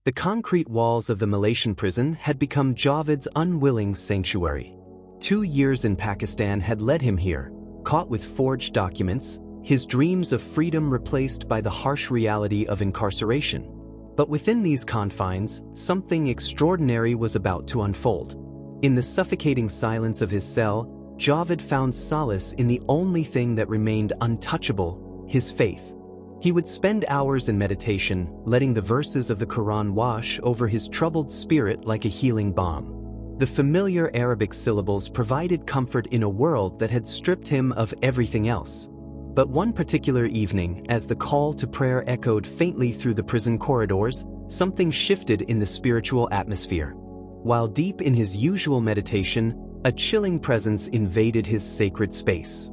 The concrete walls of the Malaysian prison had become Javed's unwilling sanctuary. 2 years in Pakistan had led him here, caught with forged documents, his dreams of freedom replaced by the harsh reality of incarceration. But within these confines, something extraordinary was about to unfold. In the suffocating silence of his cell, Javed found solace in the only thing that remained untouchable: his faith. He would spend hours in meditation, letting the verses of the Quran wash over his troubled spirit like a healing balm. The familiar Arabic syllables provided comfort in a world that had stripped him of everything else. But one particular evening, as the call to prayer echoed faintly through the prison corridors, something shifted in the spiritual atmosphere. While deep in his usual meditation, a chilling presence invaded his sacred space.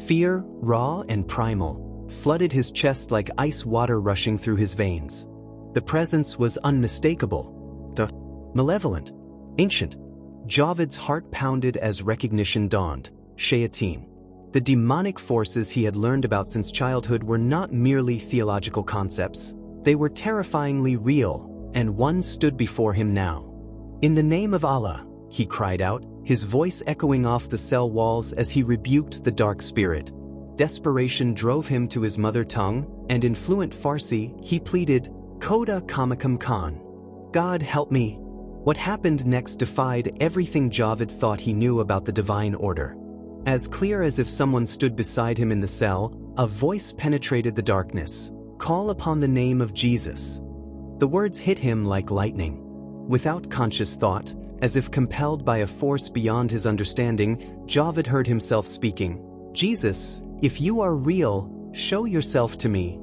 Fear, raw and primal, flooded his chest like ice water rushing through his veins. The presence was unmistakable, malevolent, ancient. Javed's heart pounded as recognition dawned. Shayateen. The demonic forces he had learned about since childhood were not merely theological concepts. They were terrifyingly real, and one stood before him now. "In the name of Allah," he cried out, his voice echoing off the cell walls as he rebuked the dark spirit. Desperation drove him to his mother tongue, and in fluent Farsi, he pleaded, "Khoda Kamakam Khan. God help me." What happened next defied everything Javed thought he knew about the divine order. As clear as if someone stood beside him in the cell, a voice penetrated the darkness. "Call upon the name of Jesus." The words hit him like lightning. Without conscious thought, as if compelled by a force beyond his understanding, Javed heard himself speaking, "Jesus, if you are real, show yourself to me."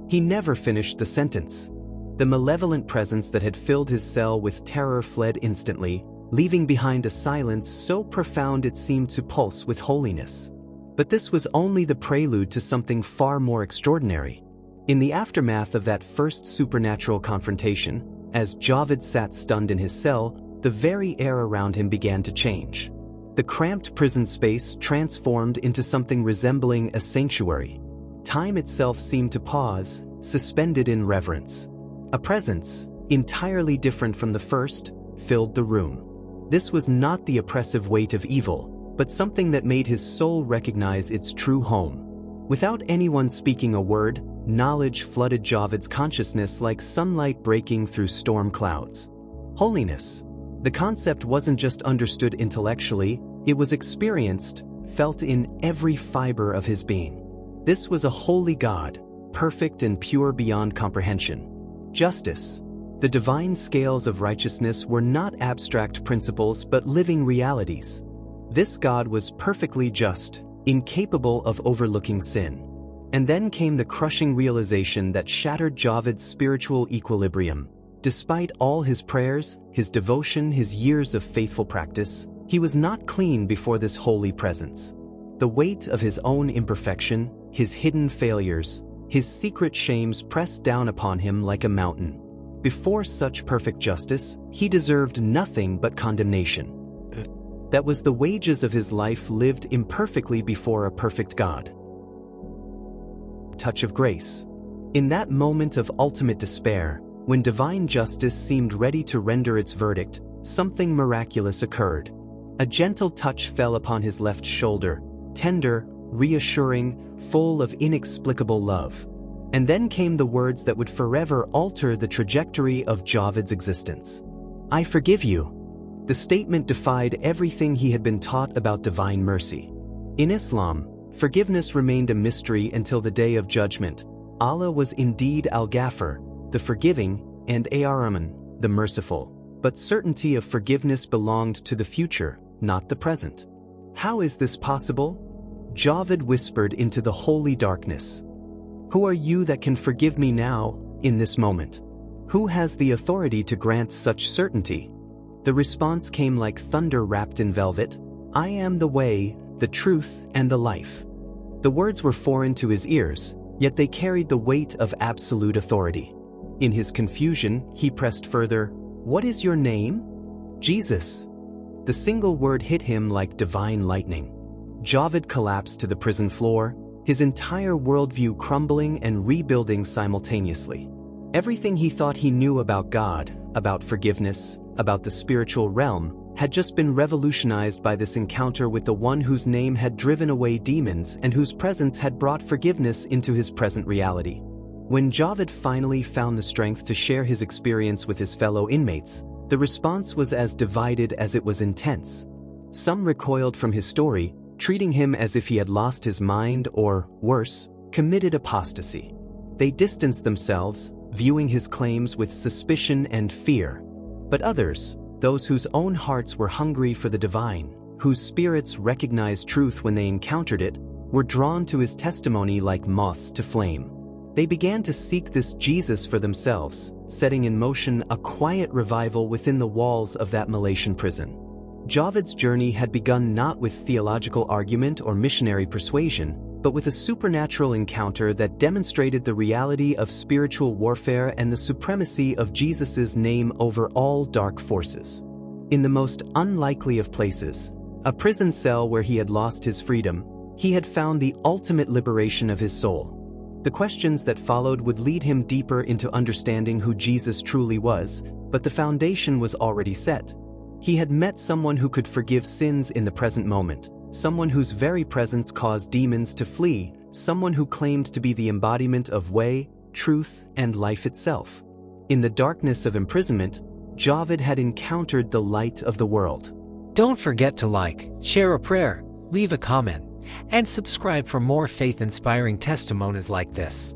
He never finished the sentence. The malevolent presence that had filled his cell with terror fled instantly, leaving behind a silence so profound it seemed to pulse with holiness. But this was only the prelude to something far more extraordinary. In the aftermath of that first supernatural confrontation, as Javed sat stunned in his cell, the very air around him began to change. The cramped prison space transformed into something resembling a sanctuary. Time itself seemed to pause, suspended in reverence. A presence, entirely different from the first, filled the room. This was not the oppressive weight of evil, but something that made his soul recognize its true home. Without anyone speaking a word, knowledge flooded Javed's consciousness like sunlight breaking through storm clouds. Holiness. The concept wasn't just understood intellectually, it was experienced, felt in every fiber of his being. This was a holy God, perfect and pure beyond comprehension. Justice. The divine scales of righteousness were not abstract principles but living realities. This God was perfectly just, incapable of overlooking sin. And then came the crushing realization that shattered Javed's spiritual equilibrium. Despite all his prayers, his devotion, his years of faithful practice, he was not clean before this holy presence. The weight of his own imperfection, his hidden failures, his secret shames pressed down upon him like a mountain. Before such perfect justice, he deserved nothing but condemnation. That was the wages of his life lived imperfectly before a perfect God. Touch of grace. In that moment of ultimate despair, when divine justice seemed ready to render its verdict, something miraculous occurred. A gentle touch fell upon his left shoulder, tender, reassuring, full of inexplicable love. And then came the words that would forever alter the trajectory of Javed's existence. "I forgive you." The statement defied everything he had been taught about divine mercy. In Islam, forgiveness remained a mystery until the day of judgment. Allah was indeed Al-Ghafir, the forgiving, and Ar-Rahman, the merciful. But certainty of forgiveness belonged to the future, not the present. How is this possible? Javed whispered into the holy darkness. Who are you that can forgive me now, in this moment? Who has the authority to grant such certainty? The response came like thunder wrapped in velvet. I am the way, the truth, and the life. The words were foreign to his ears, yet they carried the weight of absolute authority. In his confusion, he pressed further, "What is your name?" "Jesus." The single word hit him like divine lightning. Javed collapsed to the prison floor, his entire worldview crumbling and rebuilding simultaneously. Everything he thought he knew about God, about forgiveness, about the spiritual realm, had just been revolutionized by this encounter with the one whose name had driven away demons and whose presence had brought forgiveness into his present reality. When Javed finally found the strength to share his experience with his fellow inmates, the response was as divided as it was intense. Some recoiled from his story, treating him as if he had lost his mind or, worse, committed apostasy. They distanced themselves, viewing his claims with suspicion and fear. But others, those whose own hearts were hungry for the divine, whose spirits recognized truth when they encountered it, were drawn to his testimony like moths to flame. They began to seek this Jesus for themselves, setting in motion a quiet revival within the walls of that Malaysian prison. Javed's journey had begun not with theological argument or missionary persuasion, but with a supernatural encounter that demonstrated the reality of spiritual warfare and the supremacy of Jesus' name over all dark forces. In the most unlikely of places, a prison cell where he had lost his freedom, he had found the ultimate liberation of his soul. The questions that followed would lead him deeper into understanding who Jesus truly was, but the foundation was already set. He had met someone who could forgive sins in the present moment, someone whose very presence caused demons to flee, someone who claimed to be the embodiment of way, truth, and life itself. In the darkness of imprisonment, Javed had encountered the light of the world. Don't forget to like, share a prayer, leave a comment, and subscribe for more faith-inspiring testimonies like this.